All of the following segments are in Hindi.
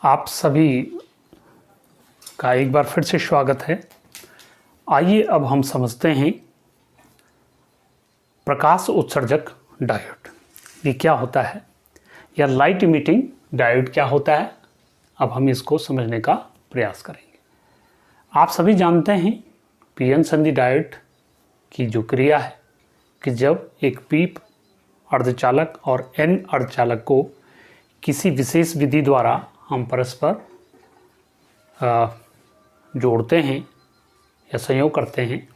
आप सभी का एक बार फिर से स्वागत है। आइए अब हम समझते हैं प्रकाश उत्सर्जक डायोड ये क्या होता है या लाइट इमिटिंग डायोड क्या होता है। अब हम इसको समझने का प्रयास करेंगे। आप सभी जानते हैं पीएन संधि डायोड की जो क्रिया है कि जब एक पी अर्धचालक और एन अर्धचालक को किसी विशेष विधि द्वारा हम परस्पर जोड़ते हैं या संयोग करते हैं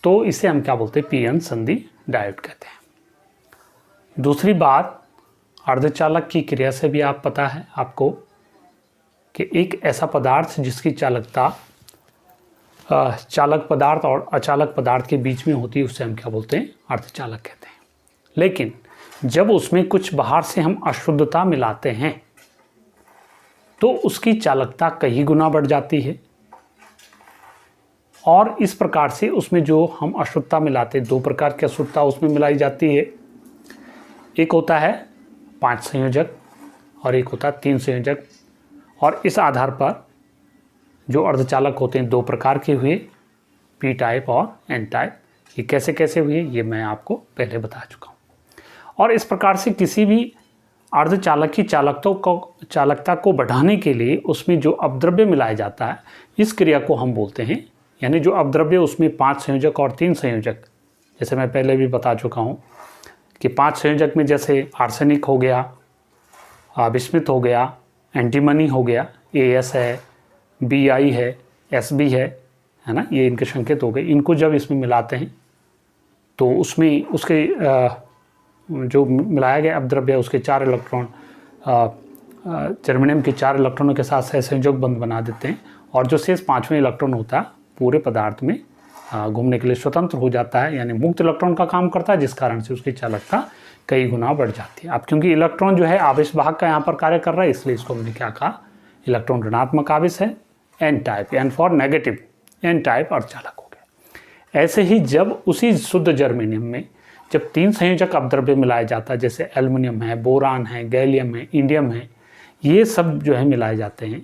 तो इसे हम क्या बोलते हैं, पीएन संधि डायोड कहते हैं। दूसरी बात, अर्धचालक की क्रिया से भी आप पता है आपको कि एक ऐसा पदार्थ जिसकी चालकता चालक पदार्थ और अचालक पदार्थ के बीच में होती है उसे हम क्या बोलते हैं, अर्धचालक कहते हैं। लेकिन जब उसमें कुछ बाहर से हम अशुद्धता मिलाते हैं तो उसकी चालकता कई गुना बढ़ जाती है और इस प्रकार से उसमें जो हम अशुद्धता मिलाते हैं, दो प्रकार की अशुद्धता उसमें मिलाई जाती है। एक होता है 5 संयोजक और एक होता है 3 संयोजक। और इस आधार पर जो अर्धचालक होते हैं दो प्रकार के हुए, पी टाइप और एन टाइप। ये कैसे कैसे हुए ये मैं आपको पहले बता चुका हूँ। और इस प्रकार से किसी भी अर्धचालक की चालकता को बढ़ाने के लिए उसमें जो अपद्रव्य मिलाया जाता है, इस क्रिया को हम बोलते हैं, यानी जो अपद्रव्य उसमें 5 संयोजक और 3 संयोजक, जैसे मैं पहले भी बता चुका हूँ कि 5 संयोजक में जैसे आर्सेनिक हो गया, विस्मित हो गया, एंटीमनी हो गया, AS है, BI है, SB है ना, ये इनके संकेत हो गए। इनको जब इसमें मिलाते हैं तो उसमें उसके जो मिलाया गया अपद्रव्य उसके 4 इलेक्ट्रॉन जर्मेनियम के 4 इलेक्ट्रॉनों के साथ सहसंयोग बंध बना देते हैं और जो शेष 5वें इलेक्ट्रॉन होता है पूरे पदार्थ में घूमने के लिए स्वतंत्र हो जाता है, यानी मुक्त इलेक्ट्रॉन का काम करता है, जिस कारण से उसकी चालकता कई गुना बढ़ जाती है। अब क्योंकि इलेक्ट्रॉन जो है आवेश वाहक का यहाँ पर कार्य कर रहा है, इसलिए इसको हमने क्या कहा, इलेक्ट्रॉन ऋणात्मक आवेश है, N type, N for negative, N type अर्धचालक हो गया। ऐसे ही जब उसी शुद्ध जर्मेनियम में जब 3 संयोजक अपद्रव्य मिलाया जाता है, जैसे एल्युमिनियम है, बोरान है, गैलियम है, इंडियम है, ये सब जो है मिलाए जाते हैं,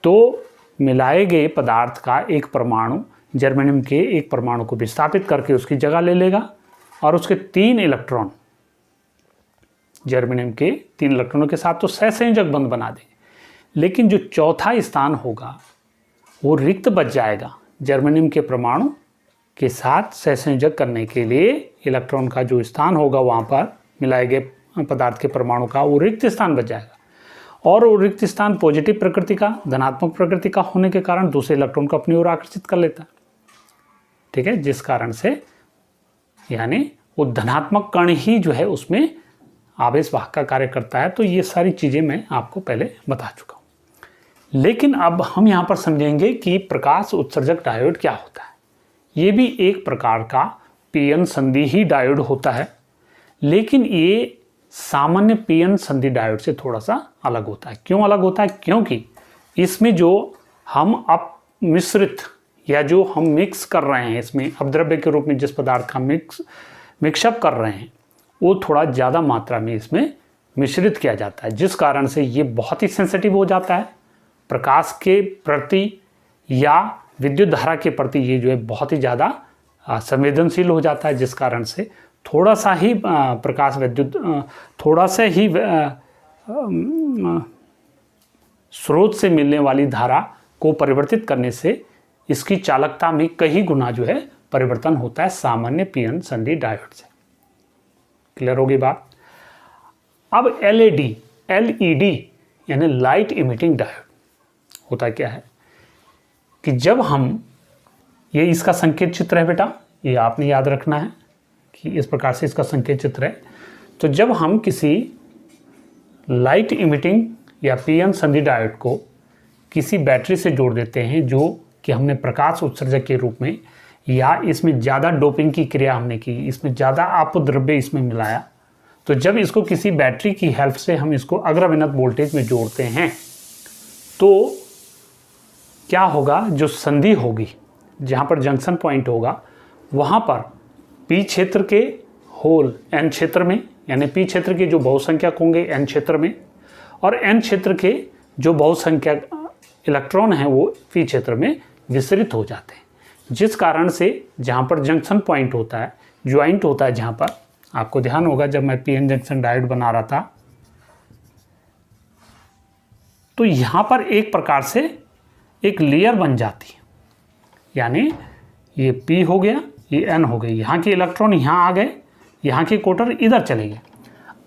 तो मिलाए गए पदार्थ का एक परमाणु जर्मेनियम के एक परमाणु को विस्थापित करके उसकी जगह ले लेगा और उसके 3 इलेक्ट्रॉन जर्मेनियम के 3 इलेक्ट्रॉनों के साथ तो सहसंयोजक बंध बना देंगे। लेकिन जो चौथा स्थान होगा वो रिक्त बच जाएगा। जर्मेनियम के परमाणु के साथ सहसंयोजक करने के लिए इलेक्ट्रॉन का जो स्थान होगा वहाँ पर मिलाए गए पदार्थ के परमाणु का वो रिक्त स्थान बच जाएगा और वो रिक्त स्थान पॉजिटिव प्रकृति का, धनात्मक प्रकृति का होने के कारण दूसरे इलेक्ट्रॉन को अपनी ओर आकर्षित कर लेता है। ठीक है, जिस कारण से यानी वो धनात्मक कण ही जो है उसमें आवेश वाहक का कार्य करता है। तो ये सारी चीज़ें मैं आपको पहले बता चुका हूँ। लेकिन अब हम यहाँ पर समझेंगे कि प्रकाश उत्सर्जक डायोड क्या होता है। ये भी एक प्रकार का पीएन संधि ही डायोड होता है, लेकिन ये सामान्य पीएन संधि डायोड से थोड़ा सा अलग होता है। क्यों अलग होता है? क्योंकि इसमें जो हम मिश्रित या जो हम मिक्स कर रहे हैं, इसमें अपद्रव्य के रूप में जिस पदार्थ का मिक्सअप कर रहे हैं वो थोड़ा ज़्यादा मात्रा में इसमें मिश्रित किया जाता है, जिस कारण से ये बहुत ही सेंसिटिव हो जाता है प्रकाश के प्रति या विद्युत धारा के प्रति। ये जो है बहुत ही ज़्यादा संवेदनशील हो जाता है, जिस कारण से थोड़ा सा ही प्रकाश विद्युत थोड़ा सा ही स्रोत से मिलने वाली धारा को परिवर्तित करने से इसकी चालकता में कई गुना जो है परिवर्तन होता है सामान्य पीएन संधि डायोड से। क्लियर होगी बात? अब LED यानी लाइट इमिटिंग डायोड होता क्या है कि जब हम ये इसका संकेत चित्र है बेटा, ये आपने याद रखना है कि इस प्रकार से इसका संकेत चित्र है। तो जब हम किसी लाइट इमिटिंग या पीएन संधि डायोड को किसी बैटरी से जोड़ देते हैं जो कि हमने प्रकाश उत्सर्जक के रूप में, या इसमें ज़्यादा डोपिंग की क्रिया हमने की, इसमें ज़्यादा अपद्रव्य इसमें मिलाया, तो जब इसको किसी बैटरी की हेल्प से हम इसको अग्रविनत वोल्टेज में जोड़ते हैं तो क्या होगा, जो संधि होगी जहाँ पर जंक्शन पॉइंट होगा वहाँ पर पी क्षेत्र के होल एन क्षेत्र में, यानी पी क्षेत्र के जो बहुसंख्यक होंगे एन क्षेत्र में और एन क्षेत्र के जो बहुसंख्यक इलेक्ट्रॉन हैं वो पी क्षेत्र में विसरित हो जाते हैं, जिस कारण से जहाँ पर जंक्शन पॉइंट होता है, ज्वाइंट होता है, जहाँ पर आपको ध्यान होगा जब मैं पीएन जंक्शन डायोड बना रहा था तो यहाँ पर एक प्रकार से एक लेयर बन जाती है, यानी ये P हो गया, ये N हो गई, यहाँ के इलेक्ट्रॉन यहाँ आ गए, यहाँ के कोटर इधर चले गए।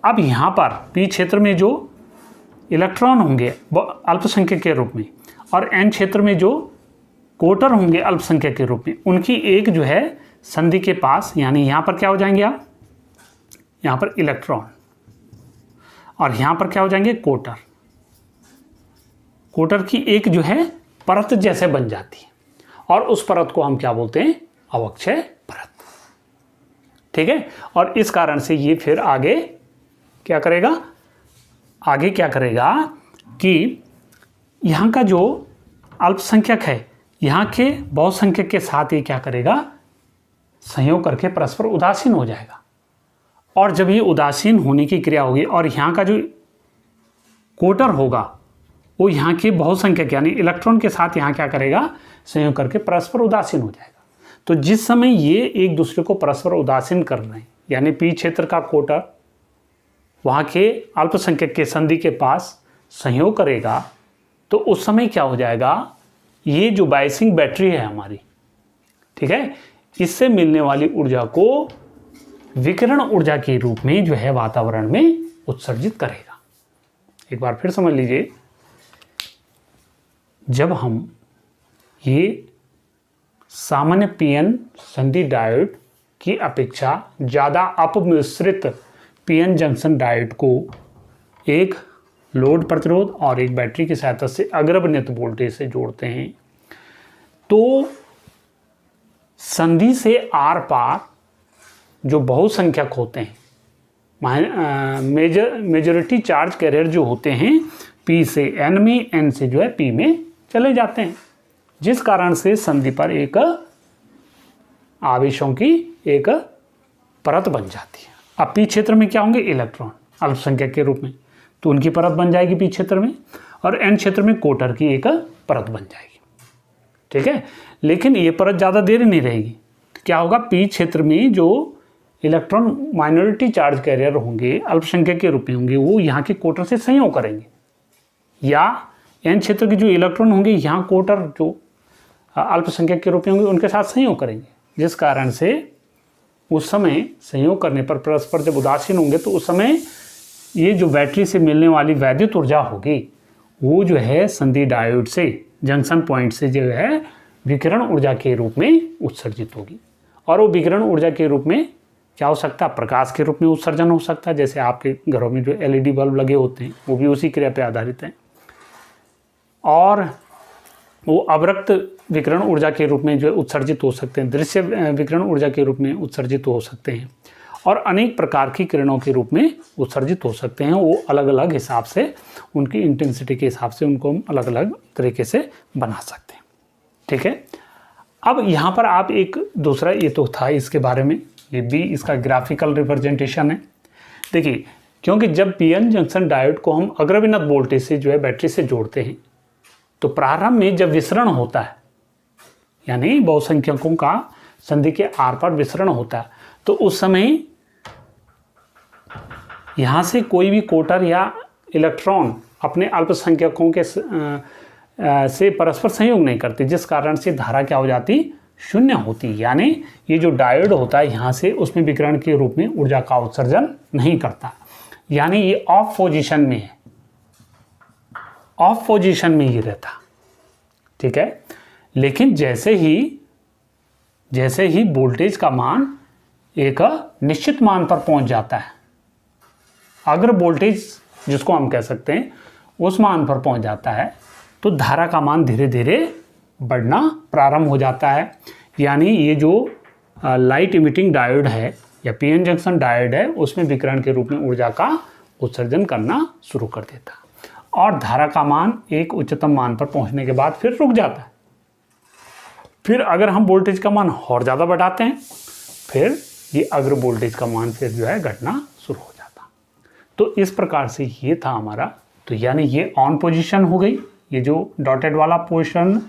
अब यहाँ पर P क्षेत्र में जो इलेक्ट्रॉन होंगे अल्पसंख्यक के रूप में और N क्षेत्र में जो कोटर होंगे अल्पसंख्यक के रूप में, उनकी एक जो है संधि के पास, यानी यहाँ पर क्या हो जाएंगे आप, यहाँ पर इलेक्ट्रॉन और यहाँ पर क्या हो जाएंगे कोटर, कोटर की एक जो है परत जैसे बन जाती है और उस परत को हम क्या बोलते हैं, अवक्षय परत। ठीक है, और इस कारण से ये फिर आगे क्या करेगा, आगे क्या करेगा कि यहाँ का जो अल्पसंख्यक है यहाँ के बहुसंख्यक के साथ ये क्या करेगा, संयोग करके परस्पर उदासीन हो जाएगा। और जब ये उदासीन होने की क्रिया होगी और यहाँ का जो कोटर होगा वो यहाँ के बहुसंख्यक यानी इलेक्ट्रॉन के साथ यहाँ क्या करेगा, संयोग करके परस्पर उदासीन हो जाएगा। तो जिस समय ये एक दूसरे को परस्पर उदासीन कर रहे हैं, यानी पी क्षेत्र का कोटर वहाँ के अल्पसंख्यक के संधि के पास संयोग करेगा, तो उस समय क्या हो जाएगा, ये जो बायसिंग बैटरी है हमारी, ठीक है, इससे मिलने वाली ऊर्जा को विकिरण ऊर्जा के रूप में जो है वातावरण में उत्सर्जित करेगा। एक बार फिर समझ लीजिए, जब हम ये सामान्य पीएन संधि डायोड की अपेक्षा ज़्यादा अपमिश्रित पीएन जंक्शन डायोड को एक लोड प्रतिरोध और एक बैटरी की सहायता से अग्रवर्णित वोल्टेज से जोड़ते हैं, तो संधि से आर पार जो बहुसंख्यक होते हैं, मेजॉरिटी चार्ज कैरियर जो होते हैं, P से N में, N से जो है P में चले जाते हैं, जिस कारण से संधि पर एक आवेशों की एक परत बन जाती है। अब P क्षेत्र में क्या होंगे, इलेक्ट्रॉन अल्पसंख्यक के रूप में, तो उनकी परत बन जाएगी P क्षेत्र में, और N क्षेत्र में कोटर की एक परत बन जाएगी। ठीक है, लेकिन ये परत ज़्यादा देर नहीं रहेगी। क्या होगा, P क्षेत्र में जो इलेक्ट्रॉन माइनॉरिटी चार्ज कैरियर होंगे, अल्पसंख्यक के रूप में होंगे, वो यहाँ के कोटर से संयोग करेंगे, या N क्षेत्र के जो इलेक्ट्रॉन होंगे यहाँ कोटर जो अल्पसंख्यक के रूप में होंगे उनके साथ संयोग करेंगे, जिस कारण से उस समय संयोग करने पर परस्पर जब उदासीन होंगे तो उस समय ये जो बैटरी से मिलने वाली वैद्युत ऊर्जा होगी वो जो है संधि डायोड से, जंक्शन पॉइंट से जो है विकिरण ऊर्जा के रूप में उत्सर्जित होगी। और वो विकिरण ऊर्जा के रूप में क्या हो सकता है, प्रकाश के रूप में उत्सर्जन हो सकता है। जैसे आपके घरों में जो LED बल्ब लगे होते हैं वो भी उसी क्रिया पर आधारित हैं, और वो अवरक्त विकिरण ऊर्जा के रूप में जो है उत्सर्जित हो सकते हैं, दृश्य विकिरण ऊर्जा के रूप में उत्सर्जित हो सकते हैं, और अनेक प्रकार की किरणों के रूप में उत्सर्जित हो सकते हैं। वो अलग अलग हिसाब से, उनकी इंटेंसिटी के हिसाब से उनको हम अलग अलग तरीके से बना सकते हैं। ठीक है, अब यहाँ पर आप एक दूसरा, ये तो था इसके बारे में, ये भी इसका ग्राफिकल रिप्रेजेंटेशन है। देखिए, क्योंकि जब पीएन जंक्शन डायोड को हम अग्रविनत वोल्टेज से जो है बैटरी से जोड़ते हैं, तो प्रारंभ में जब विसरण होता है, यानी बहुसंख्यकों का संधि के आर पार विसरण होता है, तो उस समय यहाँ से कोई भी कोटर या इलेक्ट्रॉन अपने अल्पसंख्यकों के से परस्पर संयोग नहीं करते, जिस कारण से धारा क्या हो जाती, शून्य होती। यानी ये जो डायोड होता है यहाँ से उसमें विकिरण के रूप में ऊर्जा का उत्सर्जन नहीं करता, यानी ये ऑफ पोजीशन में है, ऑफ पोजीशन में ही रहता। ठीक है, लेकिन जैसे ही वोल्टेज का मान एक निश्चित मान पर पहुंच जाता है, अगर वोल्टेज जिसको हम कह सकते हैं उस मान पर पहुंच जाता है, तो धारा का मान धीरे धीरे बढ़ना प्रारंभ हो जाता है। यानी ये जो लाइट इमिटिंग डायोड है या पीएन जंक्शन डायोड है, उसमें विकिरण के रूप में ऊर्जा का उत्सर्जन करना शुरू कर देता है, और धारा का मान एक उच्चतम मान पर पहुंचने के बाद फिर रुक जाता है। फिर अगर हम वोल्टेज का मान और ज़्यादा बढ़ाते हैं, फिर ये अग्र वोल्टेज का मान फिर जो है घटना शुरू हो जाता। तो इस प्रकार से ये था हमारा तो यानी ये ऑन पोजीशन हो गई, ये जो डॉटेड वाला पोजीशन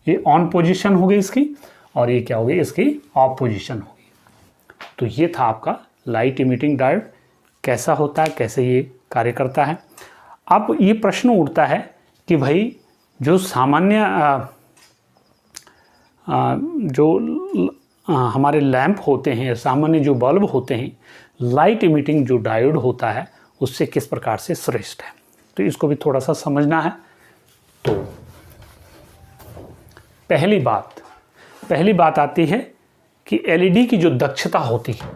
ये ऑन पोजीशन हो गई इसकी, और ये क्या हो गई, इसकी ऑफ पोजीशन हो गई। तो ये था आपका लाइट इमिटिंग डायोड कैसा होता है, कैसे ये कार्य करता है। अब ये प्रश्न उठता है कि भाई जो सामान्य हमारे लैंप होते हैं, सामान्य जो बल्ब होते हैं, लाइट इमिटिंग जो डायोड होता है उससे किस प्रकार से श्रेष्ठ है, तो इसको भी थोड़ा सा समझना है। तो पहली बात आती है कि एलईडी की जो दक्षता होती है,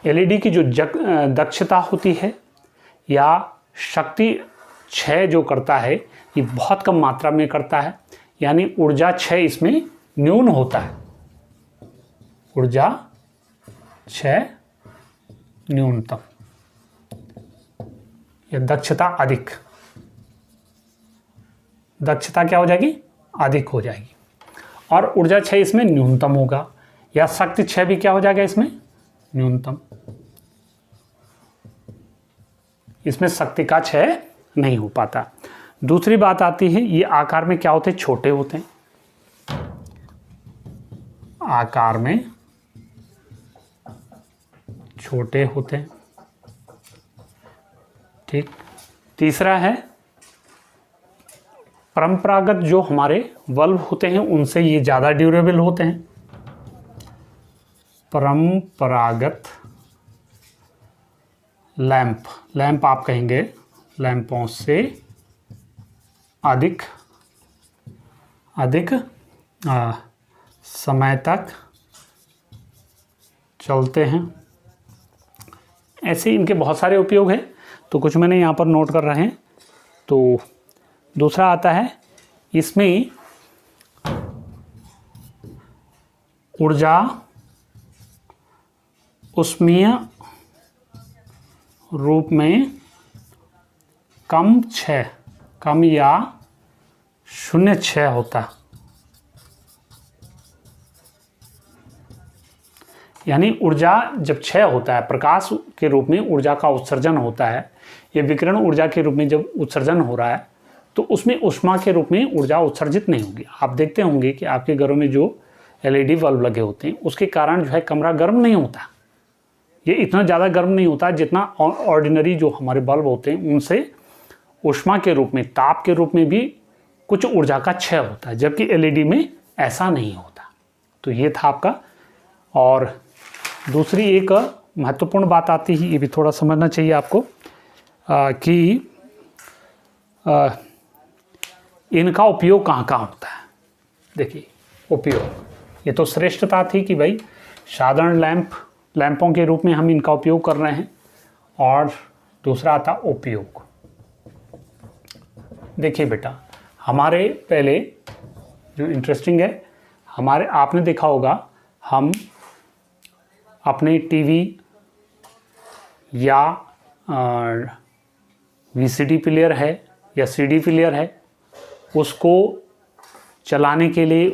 एलईडी की जो दक्षता होती है या शक्ति क्षय जो करता है ये बहुत कम मात्रा में करता है, यानी ऊर्जा क्षय इसमें न्यून होता है, ऊर्जा क्षय न्यूनतम या दक्षता अधिक, दक्षता क्या हो जाएगी, अधिक हो जाएगी, और ऊर्जा क्षय इसमें न्यूनतम होगा, या शक्ति क्षय भी क्या हो जाएगा इसमें, न्यूनतम। इसमें शक्ति का क्षय नहीं हो पाता। दूसरी बात आती है ये आकार में क्या होते हैं, छोटे होते हैं, आकार में छोटे होते हैं, ठीक। तीसरा है परंपरागत जो हमारे बल्ब होते हैं उनसे ये ज़्यादा ड्यूरेबल होते हैं, परंपरागत लैंप आप कहेंगे लैंपों से अधिक समय तक चलते हैं। ऐसे इनके बहुत सारे उपयोग हैं, तो कुछ मैंने यहाँ पर नोट कर रहे हैं। तो दूसरा आता है इसमें ऊर्जा ऊष्मीय रूप में कम या शून्य क्षय होता, यानी ऊर्जा जब क्षय होता है, प्रकाश के रूप में ऊर्जा का उत्सर्जन होता है, ये विकिरण ऊर्जा के रूप में जब उत्सर्जन हो रहा है तो उसमें ऊष्मा के रूप में ऊर्जा उत्सर्जित नहीं होगी। आप देखते होंगे कि आपके घरों में जो एलईडी बल्ब लगे होते हैं उसके कारण जो है कमरा गर्म नहीं होता, ये इतना ज़्यादा गर्म नहीं होता जितना ऑर्डिनरी जो हमारे बल्ब होते हैं उनसे ऊष्मा के रूप में, ताप के रूप में भी कुछ ऊर्जा का क्षय होता है, जबकि एलईडी में ऐसा नहीं होता। तो ये था आपका। और दूसरी एक महत्वपूर्ण बात आती है, ये भी थोड़ा समझना चाहिए आपको कि इनका उपयोग कहाँ कहाँ होता है। देखिए उपयोग, ये तो श्रेष्ठता थी कि भाई साधारण लैंपों के रूप में हम इनका उपयोग कर रहे हैं, और दूसरा आता उपयोग। देखिए बेटा, हमारे पहले जो इंटरेस्टिंग है, हमारे आपने देखा होगा हम अपने टीवी या वीसीडी प्लेयर है या सीडी प्लेयर है, उसको चलाने के लिए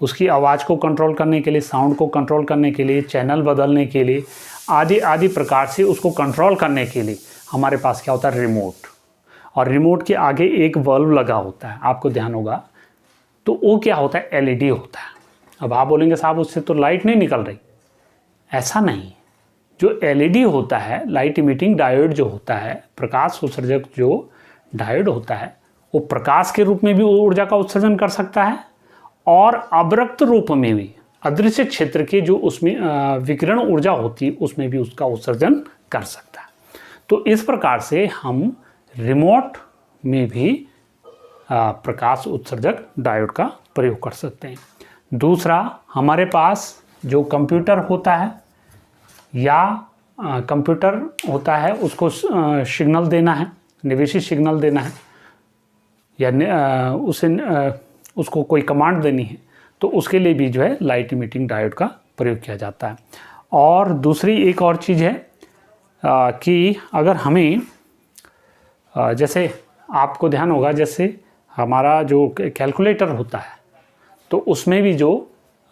उसकी आवाज़ को कंट्रोल करने के लिए, साउंड को कंट्रोल करने के लिए, चैनल बदलने के लिए, आदि प्रकार से उसको कंट्रोल करने के लिए हमारे पास क्या होता है, रिमोट। और रिमोट के आगे एक बल्ब लगा होता है, आपको ध्यान होगा। तो वो क्या होता है, एलईडी होता है। अब आप बोलेंगे साहब उससे तो लाइट नहीं निकल रही, ऐसा नहीं। जो एलईडी होता है, लाइट इमिटिंग डायोड जो होता है, प्रकाश उत्सर्जक जो डायोड होता है, वो प्रकाश के रूप में भी ऊर्जा का उत्सर्जन कर सकता है, और अवरक्त रूप में भी अदृश्य क्षेत्र के जो उसमें विकिरण ऊर्जा होती है उसमें भी उसका उत्सर्जन कर सकता है। तो इस प्रकार से हम रिमोट में भी प्रकाश उत्सर्जक डायोड का प्रयोग कर सकते हैं। दूसरा, हमारे पास जो कंप्यूटर होता है या कंप्यूटर होता है, उसको सिग्नल देना है, निवेशी सिग्नल देना है, या उसको कोई कमांड देनी है, तो उसके लिए भी जो है लाइट इमिटिंग डायोड का प्रयोग किया जाता है। और दूसरी एक और चीज़ है कि अगर हमें जैसे आपको ध्यान होगा, जैसे हमारा जो कैलकुलेटर होता है तो उसमें भी जो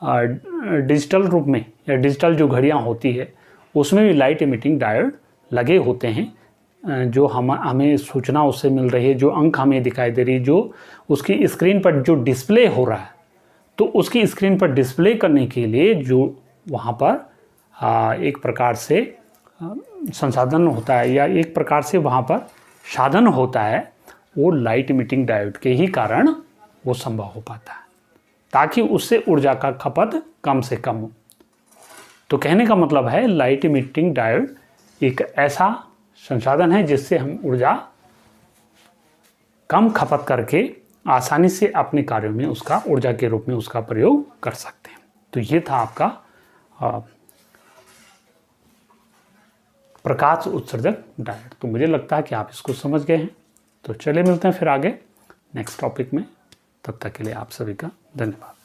डिजिटल रूप में या डिजिटल जो घड़ियाँ होती है उसमें भी लाइट इमिटिंग डायोड लगे होते हैं, जो हमें सूचना उससे मिल रही है, जो अंक हमें दिखाई दे रही है, जो उसकी स्क्रीन पर जो डिस्प्ले हो रहा है, तो उसकी स्क्रीन पर डिस्प्ले करने के लिए जो वहाँ पर एक प्रकार से संसाधन होता है या एक प्रकार से वहाँ पर साधन होता है, वो लाइट इमिटिंग डायोड के ही कारण वो संभव हो पाता है, ताकि उससे ऊर्जा का खपत कम से कम हो। तो कहने का मतलब है लाइट इमिटिंग डायोड एक ऐसा संसाधन है जिससे हम ऊर्जा कम खपत करके आसानी से अपने कार्यों में उसका ऊर्जा के रूप में उसका प्रयोग कर सकते हैं। तो ये था आपका प्रकाश उत्सर्जक डायोड। तो मुझे लगता है कि आप इसको समझ गए हैं। तो चलिए मिलते हैं फिर आगे नेक्स्ट टॉपिक में। तब तक के लिए आप सभी का धन्यवाद।